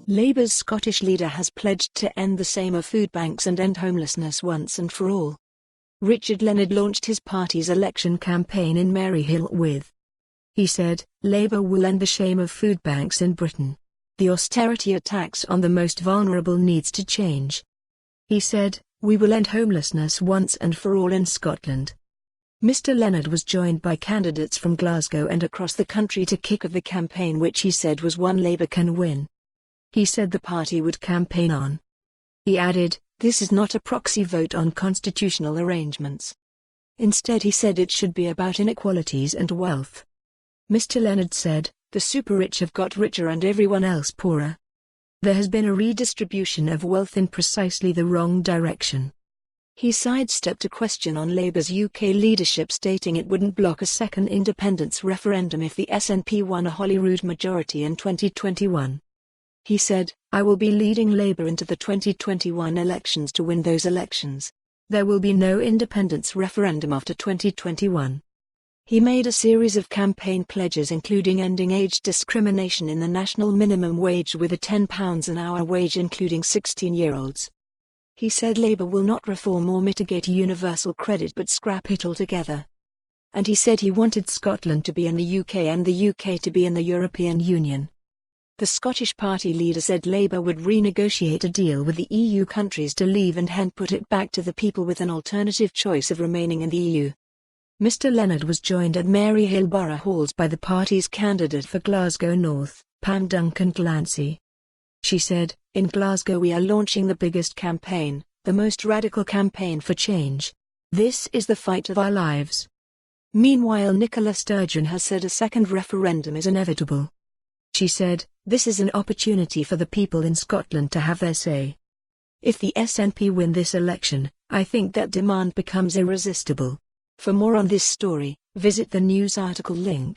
Labour's Scottish leader has pledged to end the same of foodbanks and end homelessness once and for all. Richard Leonard launched his party's election campaign in Maryhill with. He said, Labour will end the shame of foodbanks in Britain. The austerity attacks on the most vulnerable needs to change. He said, we will end homelessness once and for all in Scotland. Mr. Leonard was joined by candidates from Glasgow and across the country to kick off the campaign, which he said was one Labour can win. He said the party would campaign on. He added, this is not a proxy vote on constitutional arrangements. Instead, he said it should be about inequalities and wealth. Mr. Leonard said, the super-rich have got richer and everyone else poorer. There has been a redistribution of wealth in precisely the wrong direction. He sidestepped a question on Labour's UK leadership, stating it wouldn't block a second independence referendum if the SNP won a Holyrood majority in 2021. He said, I will be leading Labour into the 2021 elections to win those elections. There will be no independence referendum after 2021. He made a series of campaign pledges, including ending age discrimination in the national minimum wage with a £10 an hour wage including 16-year-olds. He said Labour will not reform or mitigate universal credit but scrap it altogether. And he said he wanted Scotland to be in the UK and the UK to be in the European Union. The Scottish party leader said Labour would renegotiate a deal with the EU countries to leave and hence put it back to the people with an alternative choice of remaining in the EU. Mr. Leonard was joined at Maryhill Borough Halls by the party's candidate for Glasgow North, Pam Duncan-Glancy. She said, in Glasgow we are launching the biggest campaign, the most radical campaign for change. This is the fight of our lives. Meanwhile, Nicola Sturgeon has said a second referendum is inevitable. She said, this is an opportunity for the people in Scotland to have their say. If the SNP win this election, I think that demand becomes irresistible. For more on this story, visit the news article link.